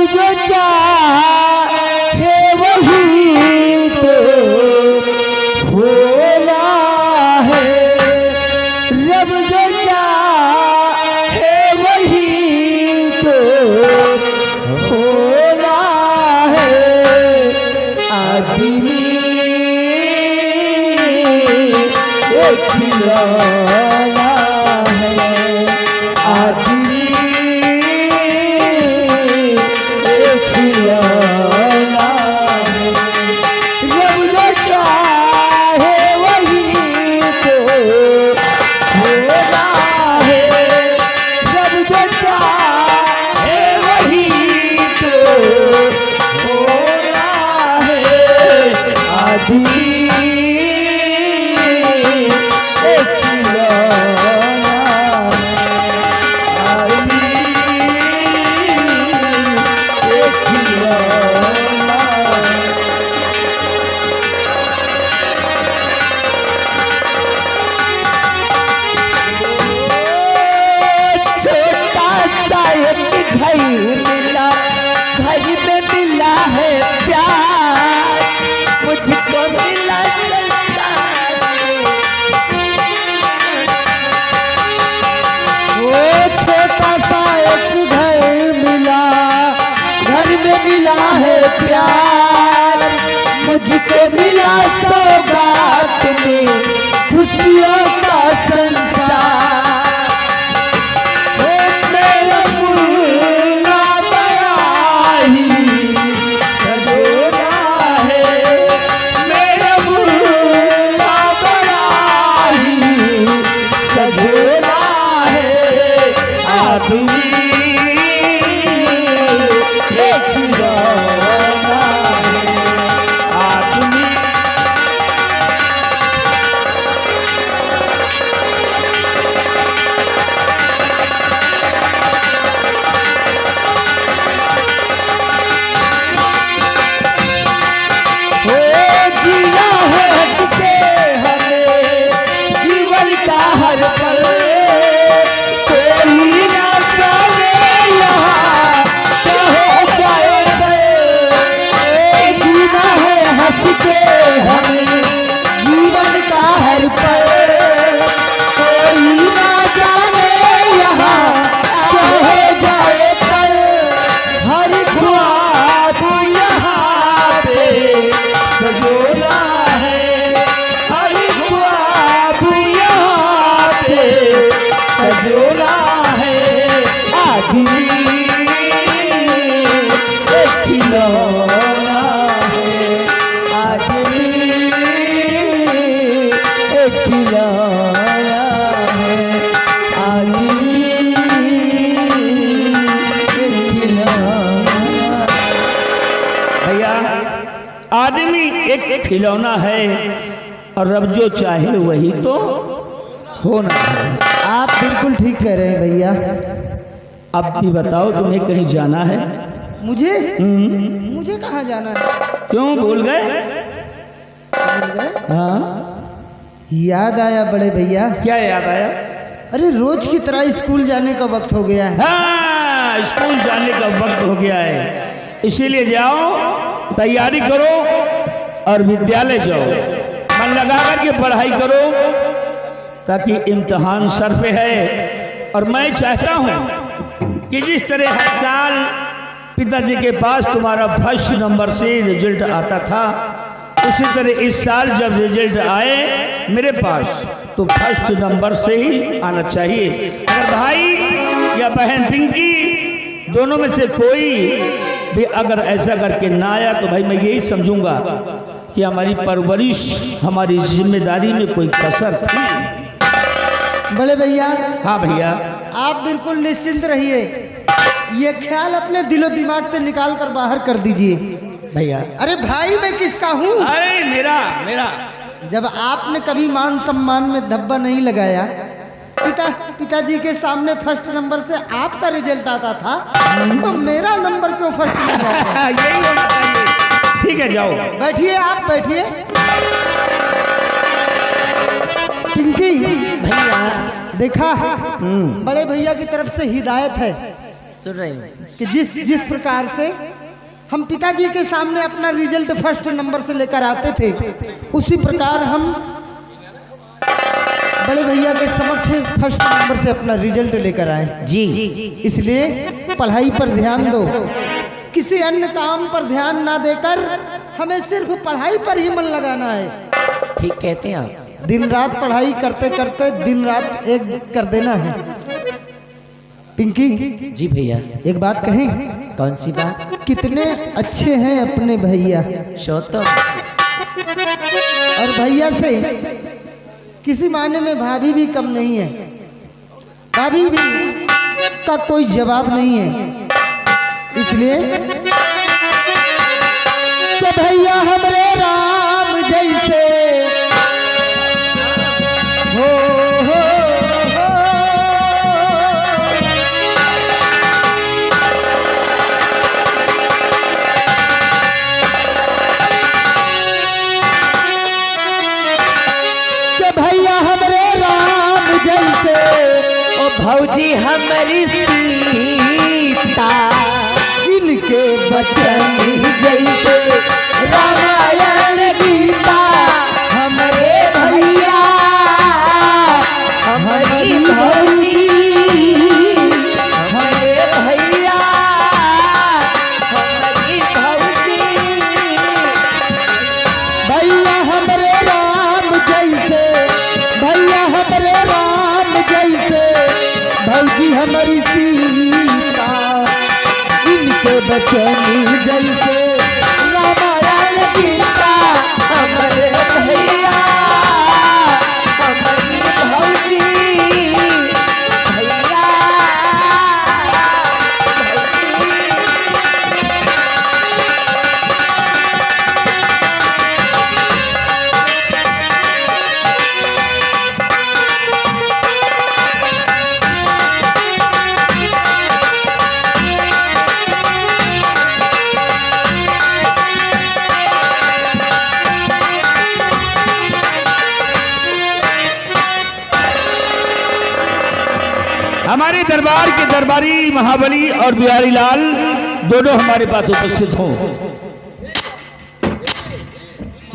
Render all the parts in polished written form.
जो चाहे वही तो होना है, रब जो चाहे वही तो होना है। आदमी एक खिलौना है, आदमी एक खिलौना है, रब जो चाहे वही तो होना है, रब जो चाहे वही तो होना है। आदमी एक खिलौना है, आदमी एक खिलौना है। छोटा सा एक घर मिला, घर में मिला है प्यार, मुझको मिला संसार में। वो छोटा सा एक घर मिला, घर में मिला है प्यार, मुझको मिला सौगात में खुशियों का संसार। मेरा मुन्ना बड़ा ही सजोना है, मेरा मुन्ना बड़ा ही सजोना है। आदमी एक खिलौना है, आदमी हो जिया है हटके हमें जीवन का हर पल, कोई ना जाने यहाँ क्या हो जाएगा। जीना है हंस के हमें जीवन का हर पल, कोई ना जाने यहाँ क्या हो जाए कल। हर ख्वाब यहाँ पे सजोना है, हर ख्वाब यहाँ पे सजोना है। आदमी एक खिलौना है, आदमी एक खिलौना है, आदमी एक खिलौना। भैया आदमी एक खिलौना है और रब जो चाहे वही तो होना है। आप बिल्कुल ठीक कह रहे हैं भैया। अब भी बताओ, तुम्हें कहीं जाना है? मुझे मुझे कहाँ जाना है? क्यों भूल गए? भूल गए? हाँ, याद आया बड़े भैया। क्या याद आया? अरे रोज की तरह स्कूल जाने का वक्त हो गया है। हाँ, स्कूल जाने का वक्त हो गया है, इसीलिए जाओ, तैयारी करो और विद्यालय जाओ, मन लगा करके पढ़ाई करो, ताकि इम्तिहान सर पे है। और मैं चाहता हूँ कि जिस तरह हर साल पिताजी के पास तुम्हारा फर्स्ट नंबर से रिजल्ट आता था, उसी तरह इस साल जब रिजल्ट आए मेरे पास तो फर्स्ट नंबर से ही आना चाहिए। अगर भाई या बहन पिंकी दोनों में से कोई भी अगर ऐसा करके ना आया तो भाई मैं यही समझूंगा कि हमारी परवरिश, हमारी जिम्मेदारी में कोई कसर थी। बड़े भैया। हाँ भैया। आप बिल्कुल निश्चिंत रहिए, ये ख्याल अपने दिलो दिमाग से निकाल कर बाहर कर दीजिए भैया। अरे भाई मैं किसका हूँ? अरे मेरा जब आपने कभी मान सम्मान में धब्बा नहीं लगाया, पिताजी के सामने फर्स्ट नंबर से आपका रिजल्ट आता था, तो मेरा नंबर क्यों फर्स्ट नहीं आता? यही होना चाहिए। ठीक है जाओ, बैठिए, आप बैठिए। पिंकी भैया देखा, बड़े भैया की तरफ से हिदायत है। सुन रही हूँ। कि जिस प्रकार से हम पिताजी के सामने अपना रिजल्ट फर्स्ट नंबर से लेकर आते थे, उसी प्रकार हम बड़े भैया के समक्ष फर्स्ट नंबर से अपना रिजल्ट लेकर आए। जी इसलिए पढ़ाई पर ध्यान दो, किसी अन्य काम पर ध्यान ना देकर हमें सिर्फ पढ़ाई पर ही मन लगाना है। ठीक कहते हैं आप। दिन रात पढ़ाई करते करते दिन रात एक कर देना है। पिंकी, जी भैया। एक बात कहें? कौन सी बात? कितने अच्छे हैं अपने भैया, शोतो। और भैया से किसी मायने में भाभी भी कम नहीं है। भाभी भी का कोई जवाब नहीं है। इसलिए तो भैया हमरे राम जैसे हो भैया हमरे राम जैसे ओ भौजी हमारी सीता, इनके बचन जैसे रामायण गीता। हमारे भैया हमारी भौजी, हमारे भैया हमारी भौजी। भैया हमरे राम जैसे, भैया हमरे राम जैसे, भौजी हमारी सीता, इनके बचन जैसे रामायण गीता। हमारे भैया हमारी भौजी, भैया हमारे दरबार के दरबारी महाबली और बिहारी लाल दोनों हमारे पास उपस्थित हों।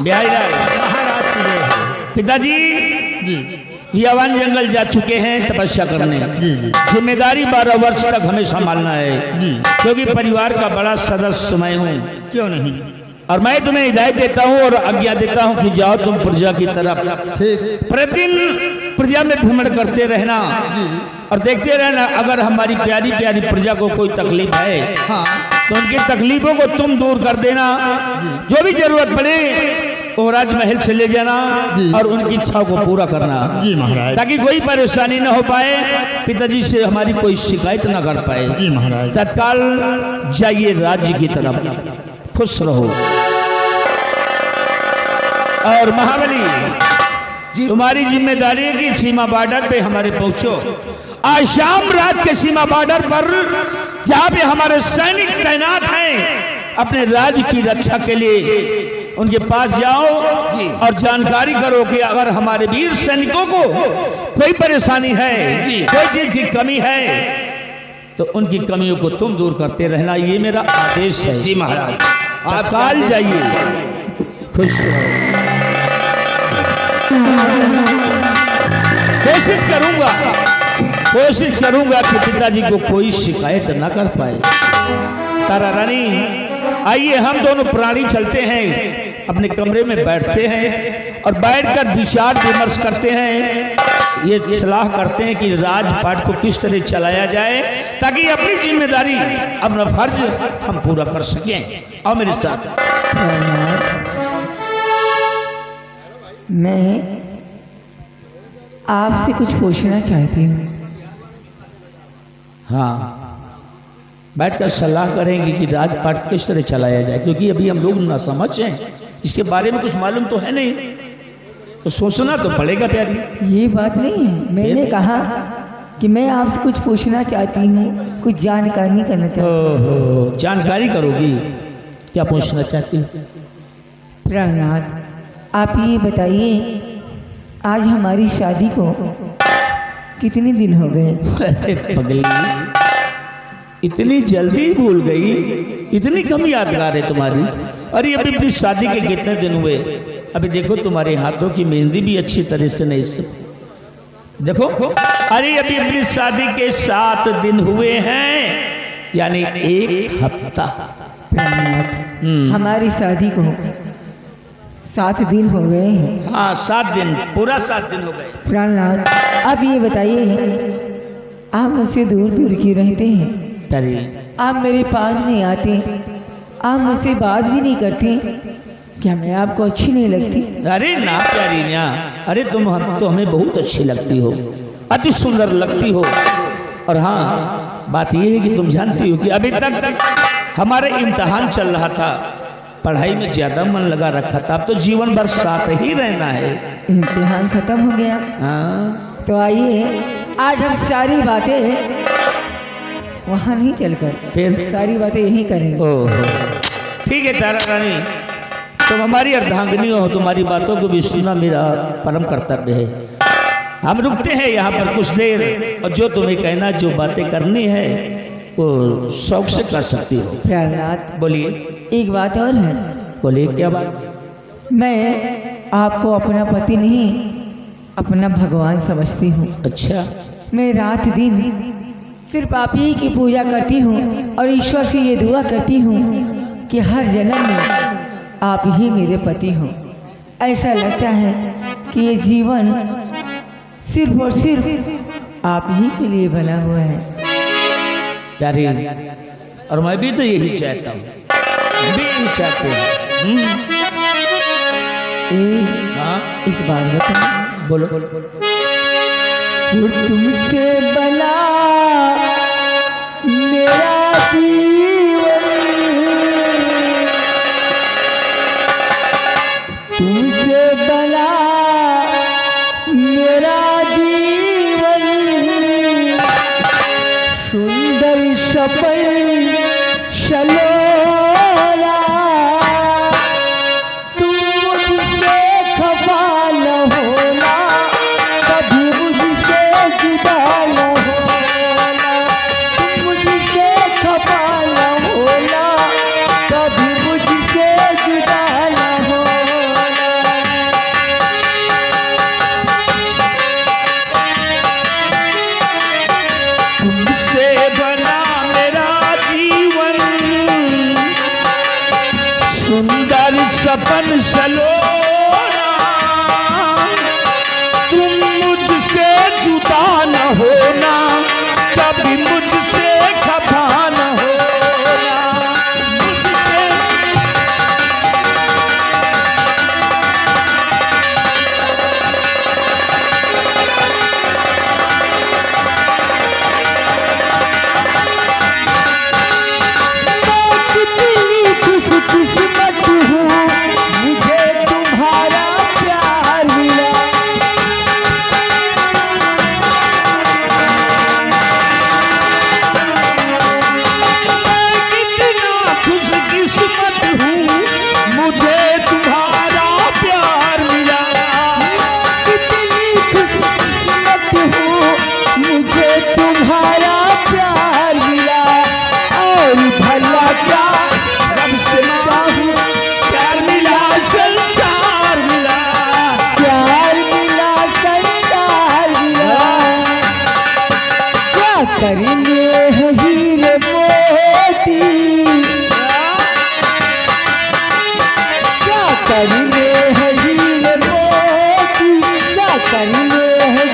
बिहारी लाल महाराज की जय हो। पिताजी जी यवन जंगल जा चुके हैं तपस्या करने। जी जी जिम्मेदारी 12 वर्ष तक हमें संभालना है, जी। क्योंकि परिवार का बड़ा सदस्य मैं हूँ। क्यों नहीं, और मैं तुम्हें हिदायत देता हूँ और आज्ञा देता हूँ कि जाओ तुम प्रजा की तरफ, ठीक। प्रतिदिन प्रजा में भ्रमण करते रहना जी और देखते रहना। अगर हमारी प्यारी प्यारी प्रजा को कोई तकलीफ है हाँ तो उनकी तकलीफों को तुम दूर कर देना। जो भी जरूरत पड़े वो राजमहल से ले जाना जी। और उनकी इच्छाओं को पूरा करना, जी महाराज। ताकि कोई परेशानी न हो पाए, पिताजी से हमारी कोई शिकायत न कर पाए। जी महाराज। तत्काल जाइए राज्य की तरफ, खुश रहो। और महाबली जी, तुम्हारी जिम्मेदारी है कि सीमा बॉर्डर पे हमारे पहुंचो। आज शाम रात के सीमा बॉर्डर पर जहां पे हमारे सैनिक तैनात हैं, अपने राज्य की रक्षा के लिए उनके पास जाओ और जानकारी करो कि अगर हमारे वीर सैनिकों को कोई परेशानी है, कोई चीज की कमी है, तो उनकी कमियों को तुम दूर करते रहना। ये मेरा आदेश है। जी महाराज। तत्काल जाइए, खुश रहो। कोशिश करूंगा कि पिताजी को कोई शिकायत न कर पाए। तारा रानी, आइए हम दोनों प्राणी चलते हैं, अपने कमरे में बैठते हैं और बैठकर विचार विमर्श करते हैं। ये सलाह करते हैं कि राजपाट को किस तरह चलाया जाए ताकि अपनी जिम्मेदारी, अपना फर्ज हम पूरा कर सकें। और मेरे साथ मैं आपसे कुछ पूछना चाहती हूँ। हाँ, बैठकर सलाह करेंगे कि राजपाट किस तरह चलाया जाए, क्योंकि अभी हम लोग ना समझ हैं, इसके बारे में कुछ मालूम तो है नहीं, तो सोचना तो पड़ेगा प्यारी। ये बात नहीं है, मैंने कहा कि मैं आपसे कुछ पूछना चाहती हूँ, कुछ जानकारी करना चाहती हूँ। ओहो, जानकारी करोगी? क्या पूछना चाहती हूँ? प्राणनाथ, आप ये बताइए, आज हमारी शादी को कितने दिन हो गए? अरे पगली, इतनी जल्दी भूल गई, इतनी कम यादगार है तुम्हारी। अरे अभी अपनी शादी के कितने दिन हुए, अभी देखो तुम्हारे हाथों की मेहंदी भी अच्छी तरह से नहीं देखो। अरे अभी अपनी शादी के 7 दिन हुए हैं, यानी 1 हफ्ता। हमारी शादी को 7 दिन हो गए हैं। हाँ 7 दिन, पूरा 7 दिन हो गए। प्राणनाथ, अब ये बताइए, आप मुझसे दूर दूर क्यों रहते हैं? अरे आप मेरे पास नहीं आते, आप मुझसे बात भी नहीं करते, क्या मैं आपको अच्छी नहीं लगती? अरे ना प्यारी ना, अरे तुम तो हमें बहुत अच्छी लगती हो, अति सुंदर लगती हो। और हाँ बात यह है कि तुम जानती हो कि अभी तक हमारा इम्तिहान चल रहा था, पढ़ाई में ज़्यादा मन लगा रखा था, अब तो जीवन भर साथ ही रहना है। इम्तिहान खत्म हो गया। हाँ तो आइए आज हम सारी बातें वहाँ नहीं चलकर फिर सारी बातें यहीं करेंगे। ओह ठीक है तारा रानी, तुम हमारी अर्धांगिनी हो, तुम्हारी बातों को भी सुनना मेरा परम कर्तव्य है। हम रुकते हैं यहाँ पर कुछ देर, और जो तुम्हें कहना, जो बातें करनी है वो शौक से कर सकती हो। प्रहलाद, बोलिए। एक बात और है। बोलिए क्या बात? मैं आपको अपना पति नहीं, अपना भगवान समझती हूँ। अच्छा, मैं रात दिन सिर्फ आप ही की पूजा करती हूँ और ईश्वर से ये दुआ करती हूँ कि हर जन्म में आप ही मेरे पति हों। ऐसा लगता है कि ये जीवन सिर्फ और सिर्फ आप ही के लिए बना हुआ है। प्यारी, और मैं भी तो यही चाहता हूँ, हम भी यही चाहते हैं। हाँ एक बात बताओ। बोलो। वो तुमसे बना मेरा जीवन, तुमसे बना मेरा जीवन, सुंदर सपन शलोला, तुम मुझसे खफा न होना, कभी मुझसे जुदा न होना, तुम मुझसे खफा न होना, कभी मुझसे जुदा न होना। तुमसे बना मेरा जीवन, सुंदर सपन सलोना, तुम मुझसे जुदा न होना, कभी मुझसे खफा न होना। मुझसे मैं कितनी खुशकिस्मत हूँ, मुझे तुम्हारा प्यार मिला। मैं कितना खुशकिस्मत हूँ, मुझे तुम्हारा प्यार मिला। कितनी खुशकिस्मत हूँ, मुझे तुम्हारा प्यार मिला। और भला क्या रब से चाहूँ, प्यार मिला, संसार मिला। प्यार मिला, संसार मिला। क्या करेंगे हीरे मोती, क्या करेंगे हीरे मोती, क्या करेंगे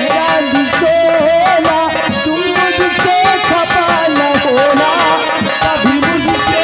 चांदी सोना, तुम मुझसे खपा न होना, कभी मुझसे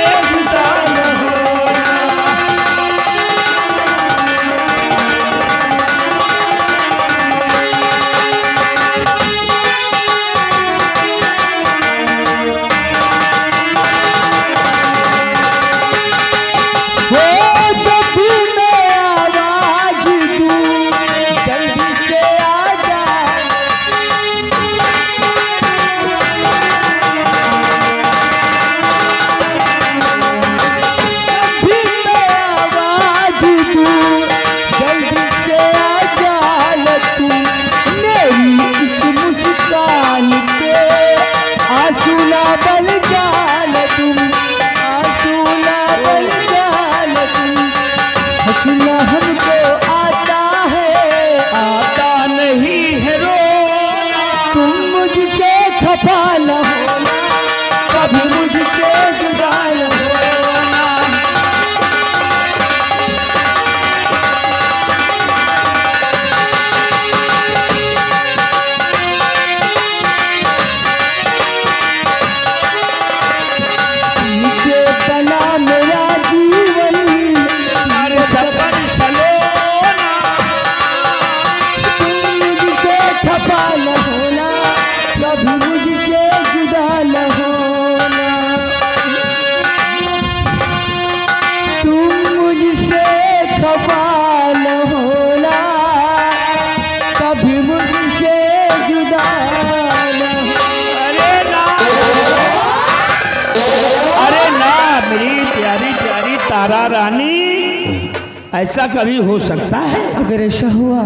तारा रानी, ऐसा कभी हो सकता है? अगर ऐसा हुआ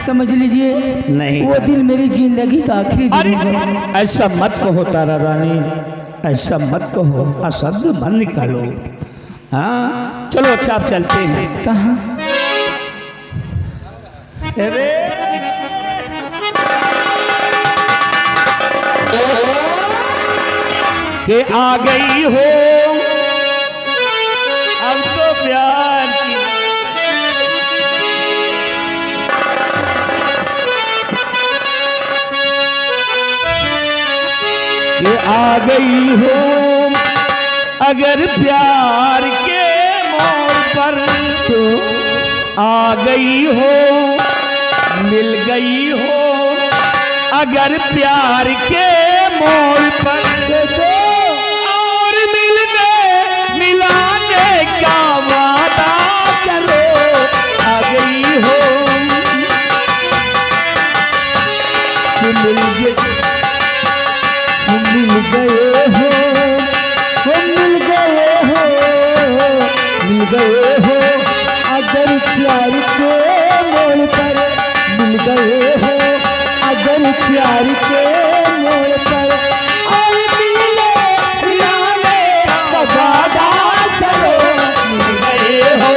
समझ लीजिए नहीं। वो दिन मेरी जिंदगी का आखिरी अरे दिन होगा। ऐसा मत कहो तारा रानी, ऐसा मत कहो, अशब्द मन निकालो। हाँ चलो अच्छा आप चलते हैं। कहाँ? अरे कि आ गई हो अब तो प्यार की, कि आ गई हो अगर प्यार के मोड़ पर, तो आ गई हो मिल गई हो अगर प्यार के मोड़ पर, तो और मिलने मिलाने का वादा करो। आ गई हो कि मिल गए हो, मिल गए हो, मिल गए हो, मिल गए हो अगर प्यार के मोड़ पर, मिल गए हो अगर प्यार के मोड़ पर, और मिलने मिलाने का वादा करो। मिल गए हो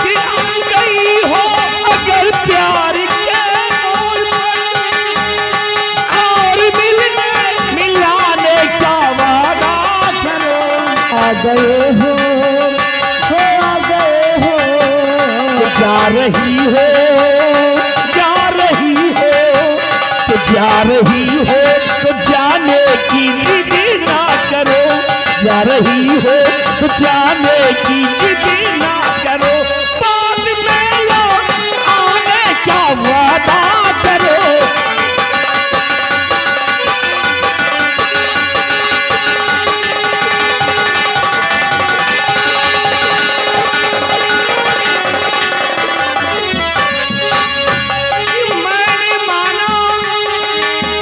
कि आ गई हो अगर प्यार के मोड़ पर, और मिलने मिलाने का वादा करो। आ गए हो आ गए हो, तो जा रही हो, जा रही हो, तो जा रही हो, तो जाने की जिद ना करो। जा रही हो तो जाने की जिद ना करो, बाद में लौट आने का वादा करो।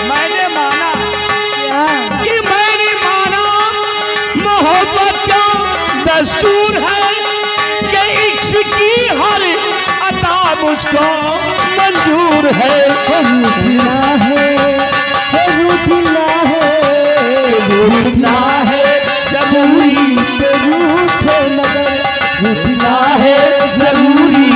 मैंने माना कि मैंने माना मोहब्बत का दस्तूर है कि इश्क की हर अता मुझको मंजूर है। रूठना है, रूठना है, रूठना है जरूरी पे रूठे मगर, रूठना है जरूरी